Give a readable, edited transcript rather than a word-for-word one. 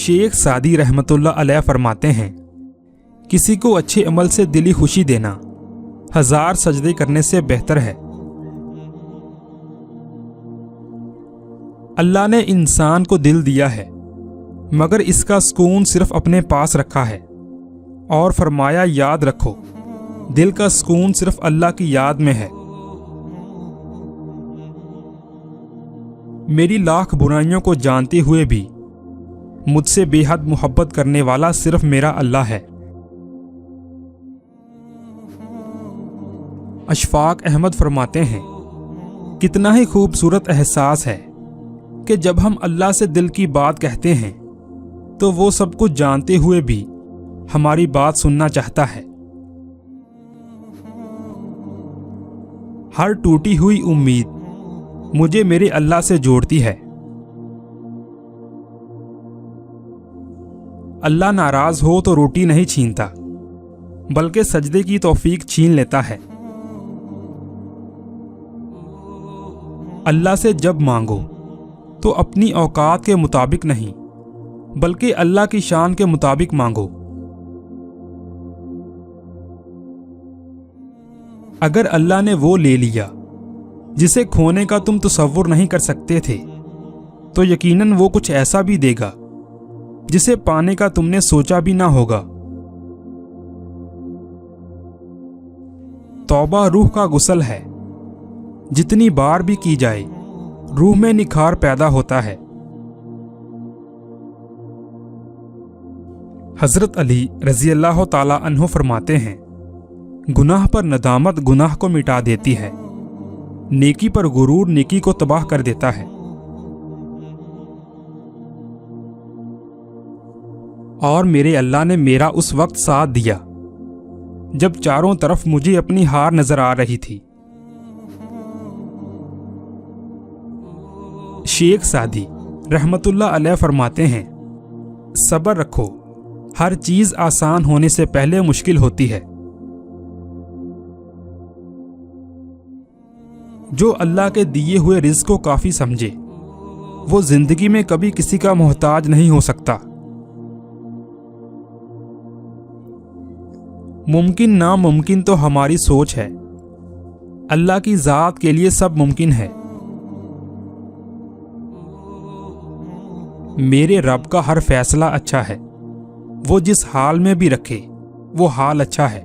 शेख सादी रहमतुल्लाह अलैह फरमाते हैं, किसी को अच्छे अमल से दिली खुशी देना 1000 सजदे करने से बेहतर है। अल्लाह ने इंसान को दिल दिया है, मगर इसका सुकून सिर्फ अपने पास रखा है, और फरमाया याद रखो दिल का सुकून सिर्फ अल्लाह की याद में है। मेरी लाख बुराइयों को जानते हुए भी मुझसे बेहद मोहब्बत करने वाला सिर्फ मेरा अल्लाह है। अशफाक अहमद फरमाते हैं, कितना ही खूबसूरत एहसास है कि जब हम अल्लाह से दिल की बात कहते हैं तो वो सब कुछ जानते हुए भी हमारी बात सुनना चाहता है। हर टूटी हुई उम्मीद मुझे मेरे अल्लाह से जोड़ती है। अल्लाह नाराज हो तो रोटी नहीं छीनता, बल्कि सजदे की तौफीक छीन लेता है। अल्लाह से जब मांगो तो अपनी औकात के मुताबिक नहीं, बल्कि अल्लाह की शान के मुताबिक मांगो। अगर अल्लाह ने वो ले लिया जिसे खोने का तुम तसव्वुर नहीं कर सकते थे, तो यकीनन वो कुछ ऐसा भी देगा जिसे पाने का तुमने सोचा भी ना होगा। तौबा रूह का गुस्ल है, जितनी बार भी की जाए रूह में निखार पैदा होता है। हजरत अली रजी अल्लाह ताला अन्हु फरमाते हैं, गुनाह पर नदामत गुनाह को मिटा देती है, नेकी पर गुरूर नेकी को तबाह कर देता है। और मेरे अल्लाह ने मेरा उस वक्त साथ दिया जब चारों तरफ मुझे अपनी हार नजर आ रही थी। शेख सादी रहमतुल्लाह अलैह फरमाते हैं, सब्र रखो, हर चीज आसान होने से पहले मुश्किल होती है। जो अल्लाह के दिए हुए रिज़्क़ को काफ़ी समझे, वो जिंदगी में कभी किसी का मोहताज नहीं हो सकता। मुमकिन नामुमकिन तो हमारी सोच है, अल्लाह की ज़ात के लिए सब मुमकिन है। मेरे रब का हर फैसला अच्छा है, वो जिस हाल में भी रखे वो हाल अच्छा है।